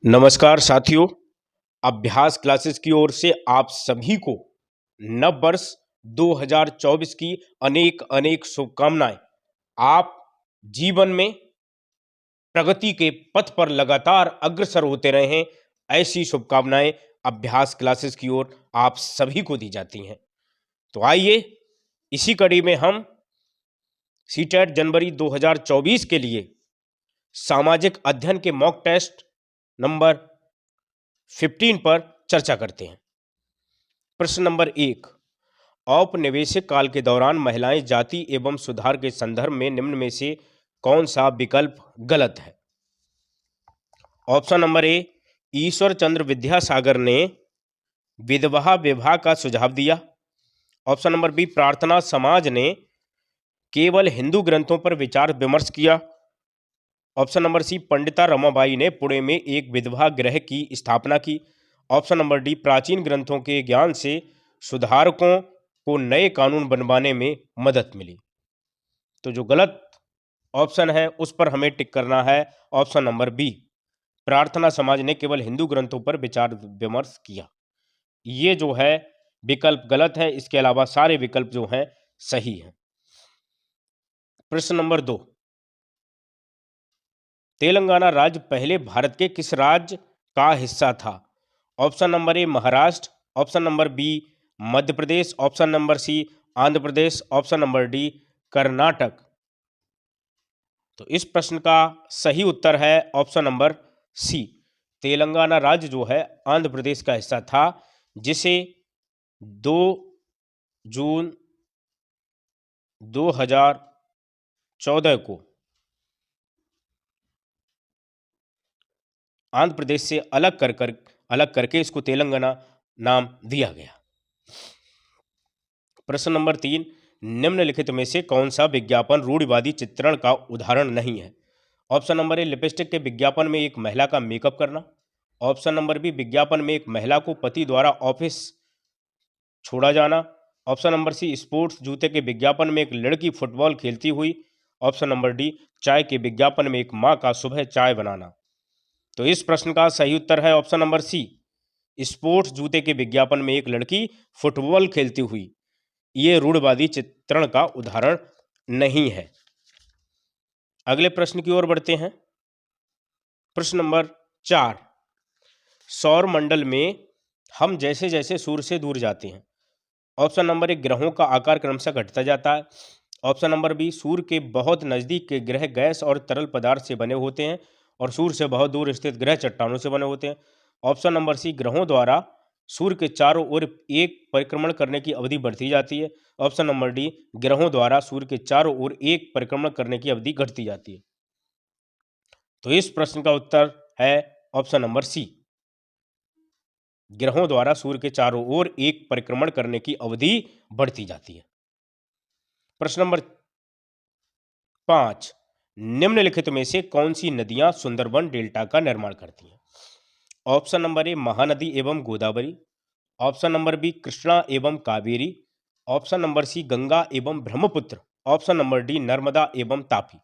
नमस्कार साथियों। अभ्यास क्लासेस की ओर से आप सभी को नव वर्ष 2024 की अनेक अनेक शुभकामनाएं। आप जीवन में प्रगति के पथ पर लगातार अग्रसर होते रहें, ऐसी शुभकामनाएं अभ्यास क्लासेस की ओर आप सभी को दी जाती हैं। तो आइए इसी कड़ी में हम सीटेट जनवरी 2024 के लिए सामाजिक अध्ययन के मॉक टेस्ट नंबर 15 पर चर्चा करते हैं। प्रश्न नंबर 1, औपनिवेशिक काल के दौरान महिलाएं जाति एवं सुधार के संदर्भ में निम्न में से कौन सा विकल्प गलत है? ऑप्शन नंबर ए, ईश्वर चंद्र विद्यासागर ने विधवा विवाह का सुझाव दिया। ऑप्शन नंबर बी, प्रार्थना समाज ने केवल हिंदू ग्रंथों पर विचार विमर्श किया। ऑप्शन नंबर सी, पंडिता रमाबाई ने पुणे में एक विधवा गृह की स्थापना की। ऑप्शन नंबर डी, प्राचीन ग्रंथों के ज्ञान से सुधारकों को नए कानून बनवाने में मदद मिली। तो जो गलत ऑप्शन है उस पर हमें टिक करना है ऑप्शन नंबर बी, प्रार्थना समाज ने केवल हिंदू ग्रंथों पर विचार विमर्श किया। ये जो है विकल्प गलत है, इसके अलावा सारे विकल्प जो हैं सही हैं। प्रश्न नंबर 2, तेलंगाना राज्य पहले भारत के किस राज्य का हिस्सा था? Option number A, Maharashtra. Option number B, Madhya Pradesh. Option number C, Andhra Pradesh. Option number D, Karnataka. तो इस प्रश्न का सही उत्तर है ऑप्शन नंबर सी, तेलंगाना राज्य जो है आंध्र प्रदेश का हिस्सा था, जिसे 2 जून 2014 को आंध्र प्रदेश से अलग करके इसको तेलंगाना नाम दिया गया। प्रश्न नंबर 3, निम्नलिखित में से कौन सा विज्ञापन रूढ़िवादी चित्रण का उदाहरण नहीं है? ऑप्शन नंबर ए, लिपस्टिक के विज्ञापन में एक महिला का मेकअप करना। ऑप्शन नंबर बी, विज्ञापन में एक महिला को पति द्वारा ऑफिस छोड़ा जाना। ऑप्शन नंबर सी, स्पोर्ट्स जूते के विज्ञापन में एक लड़की फुटबॉल खेलती हुई। ऑप्शन नंबर डी, चाय के विज्ञापन में एक मां का सुबह चाय बनाना। तो इस प्रश्न का सही उत्तर है ऑप्शन नंबर सी, स्पोर्ट्स जूते के विज्ञापन में एक लड़की फुटबॉल खेलती हुई। ये रूढ़िवादी चित्रण का उदाहरण नहीं है। अगले प्रश्न की ओर बढ़ते हैं। प्रश्न नंबर 4, सौर मंडल में हम जैसे जैसे सूर्य से दूर जाते हैं। ऑप्शन नंबर 1, ग्रहों का आकार क्रमशः घटता जाता है। ऑप्शन नंबर बी, सूर्य के बहुत नजदीक के ग्रह गैस और तरल पदार्थ से बने होते हैं और सूर्य से बहुत दूर स्थित ग्रह चट्टानों से बने होते हैं। ऑप्शन नंबर सी, ग्रहों द्वारा सूर्य के चारों ओर एक परिक्रमण करने की अवधि बढ़ती जाती है। ऑप्शन नंबर डी, ग्रहों द्वारा सूर्य के चारों ओर एक परिक्रमण करने की अवधि घटती जाती है। तो इस प्रश्न का उत्तर है ऑप्शन नंबर सी, ग्रहों द्वारा सूर्य के चारों ओर एक परिक्रमण करने की अवधि बढ़ती जाती है। प्रश्न नंबर 5, निम्नलिखित में से कौन सी नदियां सुंदरबन डेल्टा का निर्माण करती हैं? ऑप्शन नंबर ए, महानदी एवं Godavari. Option number B, Krishna एवं Kaveri. Option number C, Ganga एवं Brahmaputra. Option number D, Narmada एवं तापी।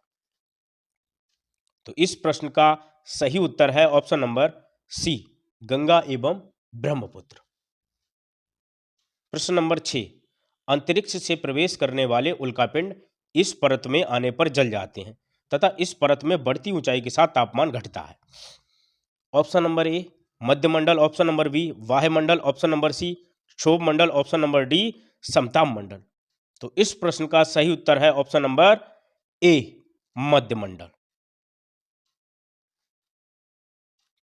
तो इस प्रश्न का सही उत्तर है ऑप्शन नंबर सी, गंगा एवं ब्रह्मपुत्र। प्रश्न नंबर 6, अंतरिक्ष से प्रवेश करने वाले उल्कापिंड इस परत में आने पर जल जाते हैं तथा इस परत में बढ़ती ऊंचाई के साथ तापमान घटता है। ऑप्शन नंबर ए, मध्यमंडल। ऑप्शन नंबर बी, वायुमंडल। ऑप्शन नंबर सी, क्षोभ मंडल। ऑप्शन नंबर डी, समताप मंडल। तो इस प्रश्न का सही उत्तर है ऑप्शन नंबर ए, मध्यमंडल।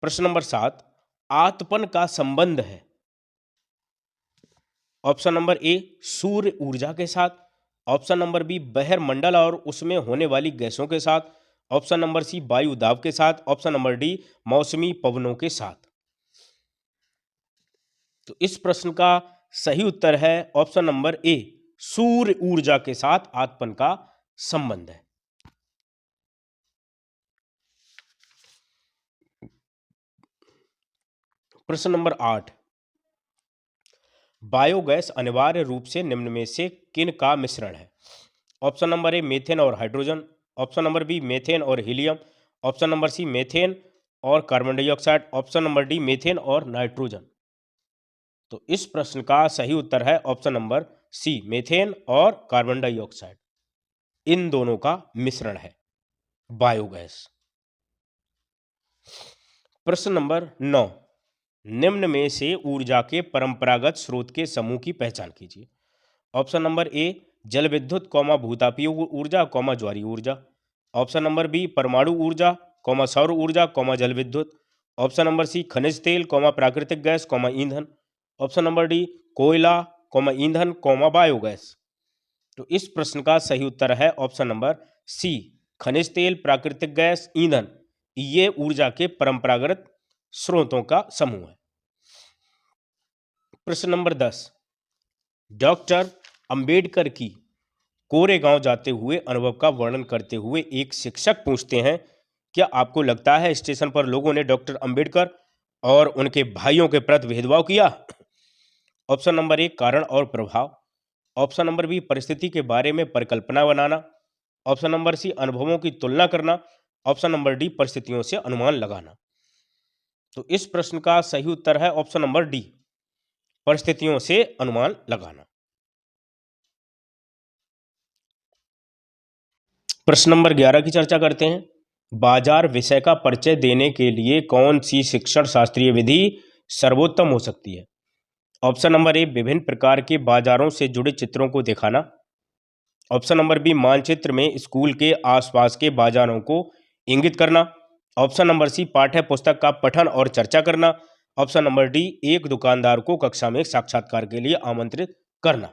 प्रश्न नंबर 7, आतपन का संबंध है। ऑप्शन नंबर ए, सूर्य ऊर्जा के साथ। ऑप्शन नंबर बी, बहिर मंडल और उसमें होने वाली गैसों के साथ। ऑप्शन नंबर सी, वायु दाब के साथ। ऑप्शन नंबर डी, मौसमी पवनों के साथ। तो इस प्रश्न का सही उत्तर है ऑप्शन नंबर ए, सूर्य ऊर्जा के साथ आतपन का संबंध है। प्रश्न नंबर 8, बायोगैस अनिवार्य रूप से निम्न में से किन का मिश्रण है? ऑप्शन नंबर ए, मीथेन और hydrogen. Option number B, methane और helium. Option number C, methane और carbon dioxide. Option number D methane और नाइट्रोजन। तो इस प्रश्न का सही उत्तर है ऑप्शन नंबर सी मीथेन और कार्बन डाइऑक्साइड। इन दोनों का मिश्रण है बायोगैस। प्रश्न नंबर 9, निम्न में से ऊर्जा के परंपरागत स्रोत के समूह की पहचान कीजिए। ऑप्शन नंबर ए जल विद्युत भूतापीय ऊर्जा ज्वारीय ऊर्जा। ऑप्शन नंबर बी परमाणु ऊर्जा सौर ऊर्जा जल विद्युत। ऑप्शन नंबर सी खनिज तेल प्राकृतिक गैस ईंधन। ऑप्शन नंबर डी कोयला ईंधन बायोगैस। तो इस प्रश्न का सही उत्तर है ऑप्शन नंबर सी खनिज तेल प्राकृतिक गैस ईंधन। ये ऊर्जा के परंपरागत स्रोतों का समूह है। प्रश्न नंबर 10, डॉक्टर अंबेडकर की कोरेगांव जाते हुए अनुभव का वर्णन करते हुए एक शिक्षक पूछते हैं, क्या आपको लगता है स्टेशन पर लोगों ने डॉक्टर अंबेडकर और उनके भाइयों के प्रति भेदभाव किया? ऑप्शन नंबर ए कारण और प्रभाव। ऑप्शन नंबर बी परिस्थिति के बारे में परिकल्पना बनाना। ऑप्शन नंबर सी अनुभवों की तुलना करना। ऑप्शन नंबर डी परिस्थितियों से अनुमान लगाना। तो इस प्रश्न का सही उत्तर है ऑप्शन नंबर डी परिस्थितियों से अनुमान लगाना। प्रश्न नंबर 11 की चर्चा करते हैं। बाजार विषय का परिचय देने के लिए कौन सी शिक्षण शास्त्रीय विधि सर्वोत्तम हो सकती है? ऑप्शन नंबर ए विभिन्न प्रकार के बाजारों से जुड़े चित्रों को दिखाना। ऑप्शन नंबर बी मानचित्र में स्कूल के आसपास के बाजारों को इंगित करना। ऑप्शन नंबर सी पाठ्य पुस्तक का पठन और चर्चा करना। ऑप्शन नंबर डी एक दुकानदार को कक्षा में साक्षात्कार के लिए आमंत्रित करना।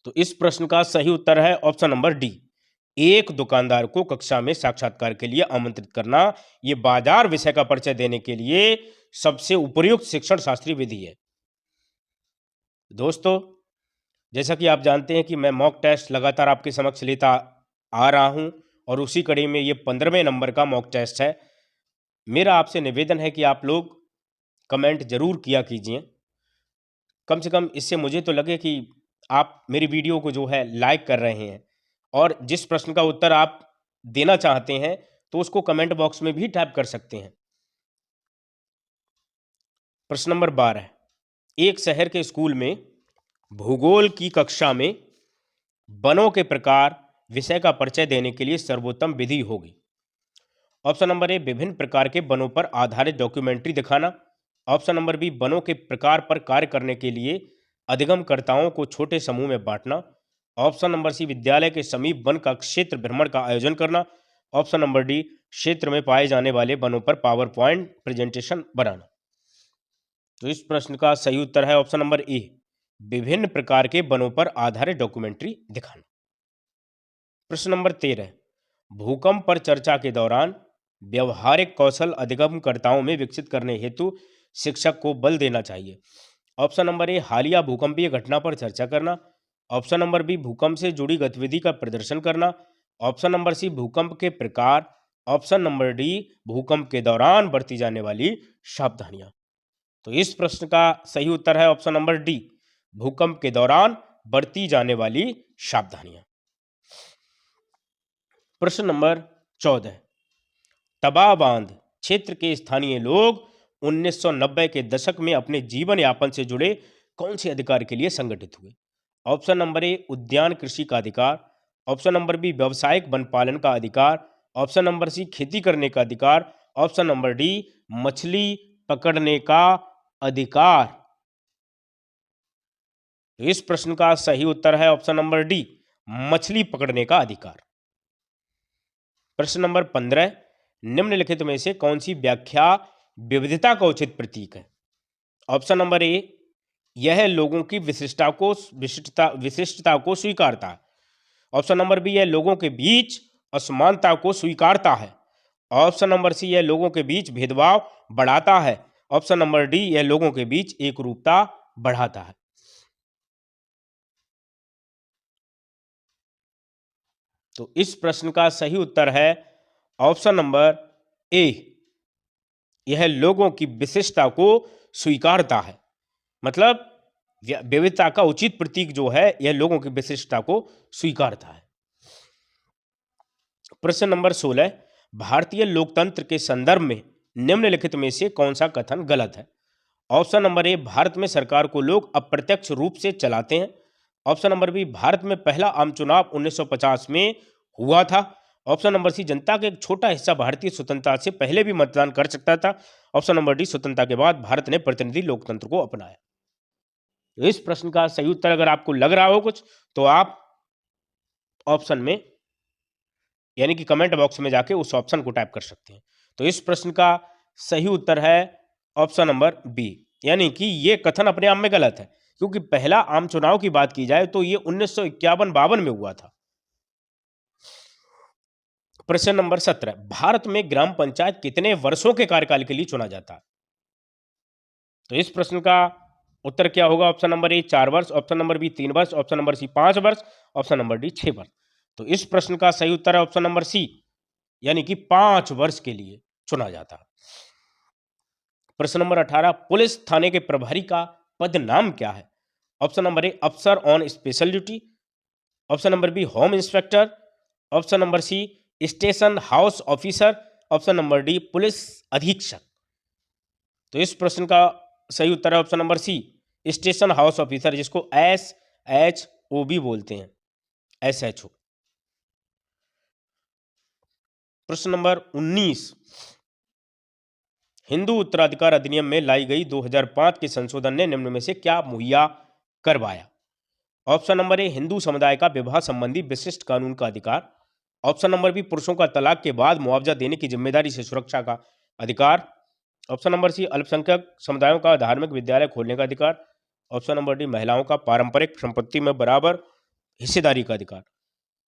तो इस प्रश्न का सही उत्तर है ऑप्शन नंबर डी एक दुकानदार को कक्षा में साक्षात्कार के लिए आमंत्रित करना। यह बाजार विषय का परिचय देने के लिए सबसे उपयुक्त शिक्षण शास्त्रीय विधि है। दोस्तों, जैसा कि आप जानते हैं कि मैं मॉक टेस्ट लगातार आपके समक्ष लेता आ रहा हूं और उसी कड़ी में ये 15वें नंबर का मॉक टेस्ट है। मेरा आपसे निवेदन है कि आप लोग कमेंट जरूर किया कीजिए। कम से कम इससे मुझे तो लगे कि आप मेरी वीडियो को जो है लाइक कर रहे हैं और जिस प्रश्न का उत्तर आप देना चाहते हैं तो उसको कमेंट बॉक्स में भी टाइप कर सकते हैं। प्रश्न नंबर 12, एक शहर के स्कूल में भूगोल की कक्षा में वनों के प्रकार विषय का परिचय देने के लिए सर्वोत्तम विधि होगी। ऑप्शन नंबर ए विभिन्न प्रकार के वनों पर आधारित डॉक्यूमेंट्री दिखाना। ऑप्शन नंबर बी वनों के प्रकार पर कार्य करने के लिए अधिगमकर्ताओं को छोटे समूह में बांटना। ऑप्शन नंबर सी विद्यालय के समीप वन का क्षेत्र भ्रमण का आयोजन करना। ऑप्शन नंबर डी क्षेत्र में पाए जाने वाले वनों पर पावर पॉइंट प्रेजेंटेशन बनाना। तो इस प्रश्न का सही उत्तर है ऑप्शन नंबर ए विभिन्न प्रकार के वनों पर आधारित डॉक्यूमेंट्री दिखाना। प्रश्न नंबर 13, भूकंप पर चर्चा के दौरान व्यवहारिक कौशल अधिगमकर्ताओं में विकसित करने हेतु शिक्षक को बल देना चाहिए। ऑप्शन नंबर ए हालिया भूकंपीय घटना पर चर्चा करना। ऑप्शन नंबर बी भूकंप से जुड़ी गतिविधि का प्रदर्शन करना। ऑप्शन नंबर सी भूकंप के प्रकार। ऑप्शन नंबर डी भूकंप के दौरान बरती जाने वाली सावधानियां। तो इस प्रश्न का सही उत्तर है ऑप्शन नंबर डी भूकंप के दौरान बरती जाने वाली सावधानियां। प्रश्न नंबर 14, तबाह बांध क्षेत्र के स्थानीय लोग 1990 के दशक में अपने जीवन यापन से जुड़े कौन से अधिकार के लिए संगठित हुए? ऑप्शन नंबर ए उद्यान कृषि का अधिकार। ऑप्शन नंबर बी व्यावसायिक वन पालन का अधिकार। ऑप्शन नंबर सी खेती करने का अधिकार। ऑप्शन नंबर डी मछली पकड़ने का अधिकार। तो इस प्रश्न का सही उत्तर है ऑप्शन नंबर डी मछली पकड़ने का अधिकार। प्रश्न नंबर 15, निम्नलिखित में से कौन सी व्याख्या विविधता का उचित प्रतीक है? ऑप्शन नंबर ए यह लोगों की विशिष्टता को स्वीकारता है। ऑप्शन नंबर बी यह लोगों के बीच असमानता को स्वीकारता है। ऑप्शन नंबर सी यह लोगों के बीच भेदभाव बढ़ाता है। ऑप्शन नंबर डी यह लोगों के बीच एकरूपता बढ़ाता है। तो इस प्रश्न का सही उत्तर है ऑप्शन नंबर ए यह लोगों की विशिष्टता को स्वीकारता है। मतलब विविधता का उचित प्रतीक जो है यह लोगों की विशिष्टता को स्वीकारता है। प्रश्न नंबर 16, भारतीय लोकतंत्र के संदर्भ में निम्नलिखित में से कौन सा कथन गलत है? ऑप्शन नंबर ए, भारत में सरकार को लोग अप्रत्यक्ष रूप से चलाते हैं। ऑप्शन नंबर बी, भारत में पहला आम चुनाव 1950 में हुआ था। ऑप्शन नंबर सी, जनता का एक छोटा हिस्सा भारतीय स्वतंत्रता से पहले भी मतदान कर सकता था। ऑप्शन नंबर डी, स्वतंत्रता के बाद भारत ने प्रतिनिधि लोकतंत्र को अपनाया। तो इस प्रश्न का सही उत्तर अगर आपको लग रहा हो कुछ, तो आप ऑप्शन में यानी कि कमेंट बॉक्स में जाके उस ऑप्शन को टाइप कर सकते हैं। तो इस प्रश्न का सही उत्तर है ऑप्शन नंबर बी, यानी कि ये कथन अपने आप में गलत है, क्योंकि पहला आम चुनाव की बात की जाए तो ये 1951-52 में हुआ था। प्रश्न नंबर 17, भारत में ग्राम पंचायत कितने वर्षों के कार्यकाल के लिए चुना जाता है? तो इस प्रश्न का उत्तर क्या होगा? ऑप्शन नंबर ए 4 वर्ष, ऑप्शन नंबर बी 3 वर्ष, ऑप्शन नंबर सी 5 वर्ष, ऑप्शन नंबर डी 6 वर्ष। तो इस प्रश्न का सही उत्तर है ऑप्शन नंबर सी, यानी कि 5 वर्ष के लिए चुना जाता है। प्रश्न नंबर 18, पुलिस थाने के प्रभारी का पद नाम क्या है? ऑप्शन नंबर ए, अफसर on special duty, option number B, home inspector, option number C, station house officer, option number D, police अधीक्षक। तो इस प्रश्न का सही उत्तर है option number C, station house officer, जिसको SHO भी बोलते हैं, SHO। प्रश्न नंबर 19, हिंदू उत्तराधिकार अधिनियम में लाई गई 2005 के संशोधन ने निम्न में से क्या मुहैया करवाया? ऑप्शन नंबर ए, हिंदू समुदाय का विवाह संबंधी विशिष्ट कानून का अधिकार। ऑप्शन नंबर बी, पुरुषों का तलाक के बाद मुआवजा देने की जिम्मेदारी से सुरक्षा का अधिकार। ऑप्शन नंबर सी, अल्पसंख्यक समुदायों का धार्मिक विद्यालय खोलने का अधिकार। ऑप्शन नंबर डी, महिलाओं का पारंपरिक संपत्ति में बराबर हिस्सेदारी का अधिकार।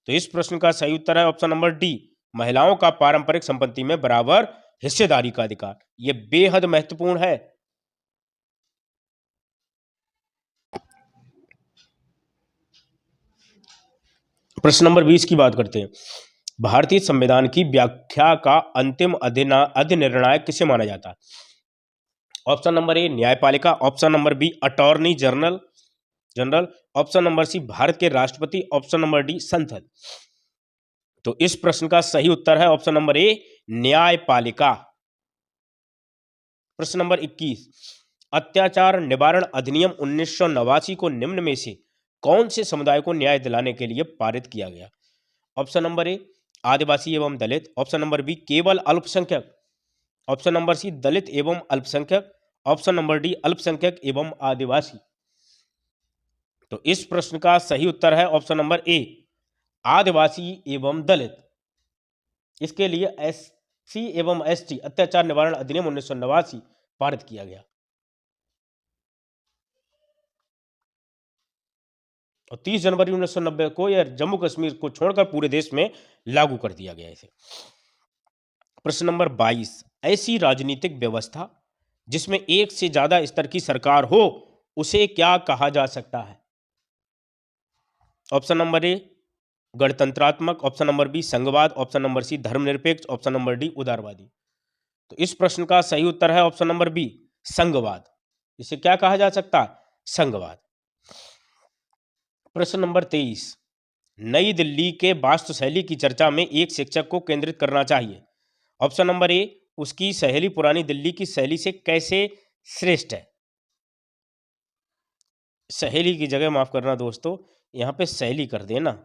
तो इस प्रश्न का सही उत्तर है ऑप्शन नंबर डी, महिलाओं का पारंपरिक संपत्ति में बराबर हिस्सेदारी का अधिकार। यह बेहद महत्वपूर्ण है। प्रश्न नंबर 20 की बात करते हैं। भारतीय संविधान की व्याख्या का अंतिम अधिनिर्णायक किसे माना जाता है? ऑप्शन नंबर ए, न्यायपालिका, option number B, attorney general, option number C, Bharat के राष्ट्रपति, ऑप्शन नंबर डी, संसद। तो इस प्रश्न का सही उत्तर है ऑप्शन नंबर ए, न्यायपालिका। प्रश्न नंबर 21, अत्याचार निवारण अधिनियम 1989 को निम्न में से कौन से समुदाय को न्याय दिलाने के लिए पारित किया गया? ऑप्शन नंबर ए, आदिवासी एवं दलित, ऑप्शन नंबर बी, केवल अल्पसंख्यक, ऑप्शन नंबर सी, दलित एवं अल्पसंख्यक, ऑप्शन नंबर डी, अल्पसंख्यक एवं आदिवासी। तो इस प्रश्न का सही उत्तर है ऑप्शन नंबर ए, आदिवासी एवं दलित। इसके लिए SC एवं ST अत्याचार निवारण अधिनियम 1989 पारित किया गया और 30 जनवरी 1990 को यह जम्मू कश्मीर को छोड़कर पूरे देश में लागू कर दिया गया इसे। प्रश्न नंबर 22, ऐसी राजनीतिक व्यवस्था जिसमें एक से ज्यादा स्तर की सरकार हो उसे क्या कहा जा सकता है? ऑप्शन नंबर ए, गणतंत्रात्मक, ऑप्शन नंबर बी, संघवाद, ऑप्शन नंबर सी, धर्मनिरपेक्ष, ऑप्शन नंबर डी, उदारवादी। तो इस प्रश्न का सही उत्तर है ऑप्शन नंबर बी, संघवाद। इसे क्या कहा जा सकता है? संघवाद। प्रश्न नंबर 23, नई दिल्ली के वास्तुशैली की चर्चा में एक शिक्षक को केंद्रित करना चाहिए। ऑप्शन नंबर ए, उसकी शैली पुरानी दिल्ली की शैली से कैसे श्रेष्ठ है। शैली की जगह माफ करना दोस्तों, यहां पे शैली कर देना,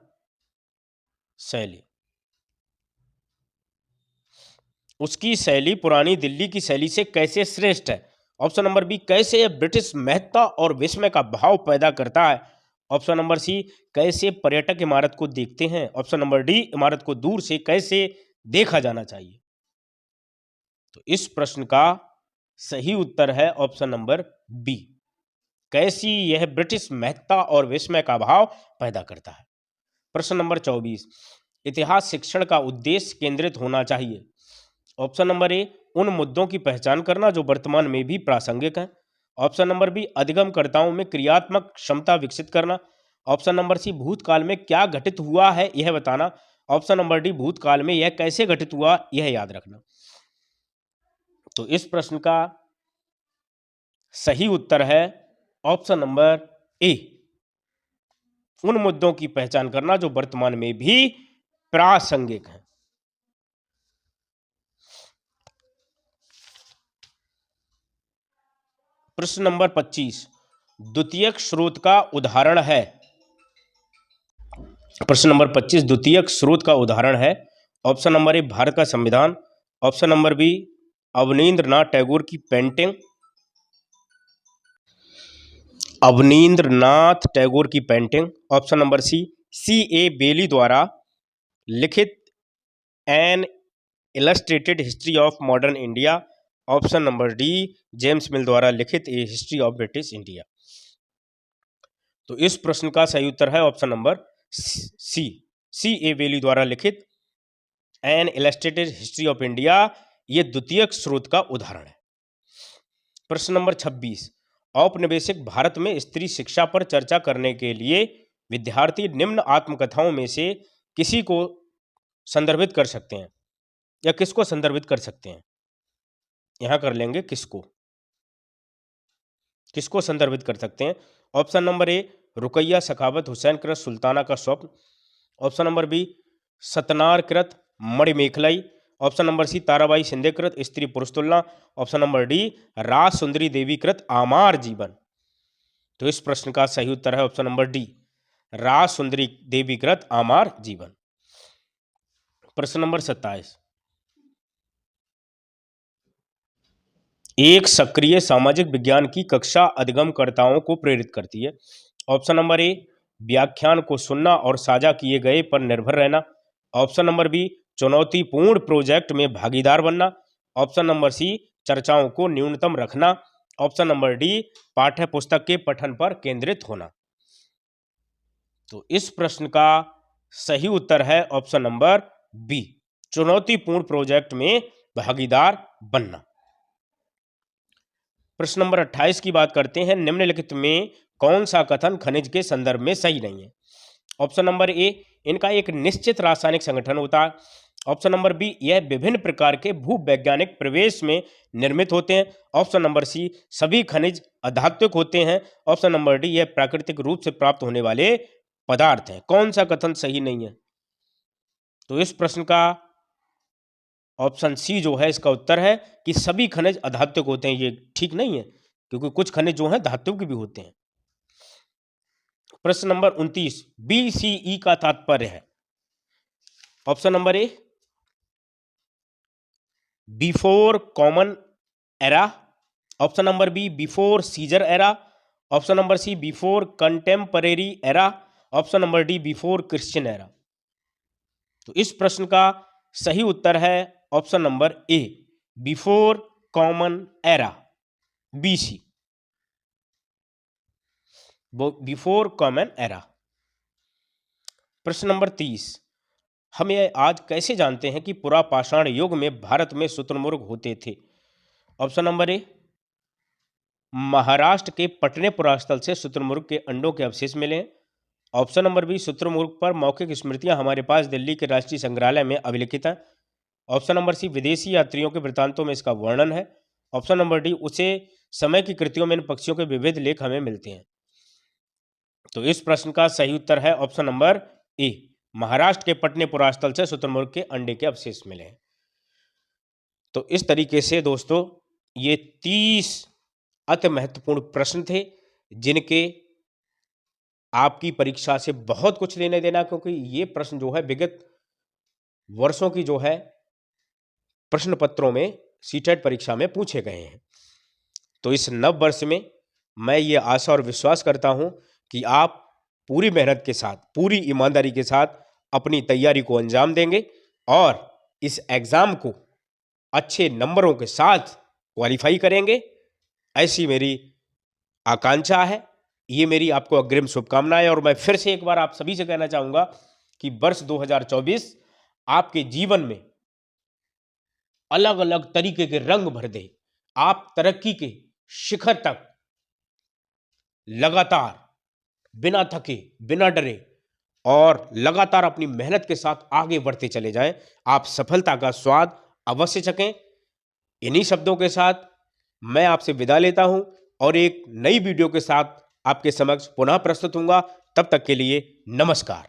शैली। उसकी शैली पुरानी दिल्ली की शैली से कैसे श्रेष्ठ है। ऑप्शन नंबर बी, कैसे यह ब्रिटिश महत्ता और विस्मय का भाव पैदा करता है। ऑप्शन नंबर सी, कैसे पर्यटक इमारत को देखते हैं। ऑप्शन नंबर डी, इमारत को दूर से कैसे देखा जाना चाहिए। तो इस प्रश्न का सही उत्तर है ऑप्शन नंबर बी, कैसी यह ब्रिटिश महत्ता और विस्मय का भाव पैदा करता है। प्रश्न नंबर 24, इतिहास शिक्षण का उद्देश्य केंद्रित होना चाहिए। ऑप्शन नंबर ए, उन मुद्दों की पहचान करना जो वर्तमान में भी प्रासंगिक हैं। ऑप्शन नंबर बी, अधिगमकर्ताओं में क्रियात्मक क्षमता विकसित करना। ऑप्शन नंबर सी, भूतकाल में क्या घटित हुआ है यह बताना। ऑप्शन नंबर डी, भूतकाल में यह कैसे घटित हुआ यह याद रखना। तो इस प्रश्न का सही उत्तर है ऑप्शन नंबर ए, उन मुद्दों की पहचान करना जो वर्तमान में भी प्रासंगिक हैं। प्रश्न नंबर 25 द्वितीयक स्रोत का उदाहरण है। प्रश्न नंबर 25 द्वितीयक स्रोत का उदाहरण है। ऑप्शन नंबर ए भारत का संविधान, option number B Abanindranath Tagore की पेंटिंग, अवनींद्रनाथ टैगोर की painting, option number C A Bayly द्वारा लिखित an illustrated history of modern India, option number D James Mill द्वारा लिखित a history of British India. तो इस प्रश्न का सही उत्तर है option number C A Bayly द्वारा लिखित an illustrated history of India, ये द्वितीयक स्रोत का उदाहरण है। प्रश्न नंबर 26 औपनिवेशिक भारत में स्त्री शिक्षा पर चर्चा करने के लिए विद्यार्थी निम्न आत्मकथाओं में से किसी को संदर्भित कर सकते हैं या किसको संदर्भित कर सकते हैं। यहां कर लेंगे किसको संदर्भित कर सकते हैं। Option number A Rokeya Sakhawat Hossain कृत सुल्ताना का स्वप्न, ऑप्शन नंबर बी सतनार कृत Manimekalai, option number C Tarabai Shinde कृत स्त्री पुरुष तुलना, ऑप्शन नंबर डी राज सुंदरी देवी कृत आमार जीवन। तो इस प्रश्न का सही उत्तर है ऑप्शन नंबर डी राज सुंदरी देवी कृत आमार जीवन। प्रश्न नंबर 27 एक सक्रिय सामाजिक विज्ञान की कक्षा अधिगमकर्ताओं को प्रेरित करती है। ऑप्शन नंबर ए व्याख्यान को सुनना और साझा किए गए पर निर्भर रहना, ऑप्शन नंबर बी चुनौतीपूर्ण प्रोजेक्ट में भागीदार बनना, ऑप्शन नंबर सी चर्चाओं को न्यूनतम रखना, ऑप्शन नंबर डी पाठ्य पुस्तक के पठन पर केंद्रित होना। तो इस प्रश्न का सही उत्तर है ऑप्शन नंबर बी चुनौतीपूर्ण प्रोजेक्ट में भागीदार बनना। प्रश्न नंबर 28 की बात करते हैं। निम्नलिखित में कौन सा कथन खनिज के संदर्भ में सही नहीं है। ऑप्शन नंबर ए इनका एक निश्चित रासायनिक संगठन होता है, ऑप्शन नंबर बी यह विभिन्न प्रकार के भूवैज्ञानिक प्रवेश में निर्मित होते हैं, ऑप्शन नंबर सी सभी खनिज अधात्विक होते हैं, ऑप्शन नंबर डी यह प्राकृतिक रूप से प्राप्त होने वाले पदार्थ हैं। कौन सा कथन सही नहीं है। तो इस प्रश्न का ऑप्शन सी जो है इसका उत्तर है कि सभी खनिज अधात्विक होते हैं। ये ठीक नहीं है क्योंकि कुछ खनिज जो हैं धात्विक भी होते हैं। प्रश्न नंबर 29 BCE का तात्पर्य है। Option number A before common era, option number B before Caesar era, option number C before contemporary era, option number D before Christian era. तो इस प्रश्न का सही उत्तर है option number A before common era, BC before common era. प्रश्न नंबर 30 हम यह आज कैसे जानते हैं कि पुरापाषाण युग में भारत में शुतुरमुर्ग होते थे। ऑप्शन नंबर ए महाराष्ट्र के पटने पुरास्थल से शुतुरमुर्ग के अंडों के अवशेष मिले हैं, ऑप्शन नंबर बी शुतुरमुर्ग पर मौखिक स्मृतियां हमारे पास दिल्ली के राष्ट्रीय संग्रहालय में अभिलिखित हैं, ऑप्शन नंबर सी विदेशी यात्रियों के वृत्तांतों में इसका वर्णन है, ऑप्शन नंबर डी उसे समय की कृतियों में इन पक्षियों के विविध लेख हमें मिलते हैं। तो इस प्रश्न का सही उत्तर है ऑप्शन नंबर ए महाराष्ट्र के पटने पुरास्थल से शुतुरमुर्ग के अंडे के अवशेष मिले हैं। तो इस तरीके से दोस्तों ये 30 अति महत्वपूर्ण प्रश्न थे जिनके आपकी परीक्षा से बहुत कुछ लेने देना, क्योंकि ये प्रश्न जो है विगत वर्षों की जो है प्रश्न पत्रों में सीटेट परीक्षा में पूछे गए हैं। तो इस नव वर्ष में मैं ये आशा और विश्वास करता हूं कि आप पूरी मेहनत के साथ पूरी ईमानदारी के साथ अपनी तैयारी को अंजाम देंगे और इस एग्जाम को अच्छे नंबरों के साथ क्वालिफाई करेंगे, ऐसी मेरी आकांक्षा है। ये मेरी आपको अग्रिम शुभकामनाएं। और मैं फिर से एक बार आप सभी से कहना चाहूंगा कि वर्ष 2024 आपके जीवन में अलग अलग तरीके के रंग भर दे, आप तरक्की के शिखर तक लगातार बिना थके बिना डरे और लगातार अपनी मेहनत के साथ आगे बढ़ते चले जाएं, आप सफलता का स्वाद अवश्य चखें। इन्हीं शब्दों के साथ मैं आपसे विदा लेता हूं और एक नई वीडियो के साथ आपके समक्ष पुनः प्रस्तुत होऊंगा। तब तक के लिए नमस्कार।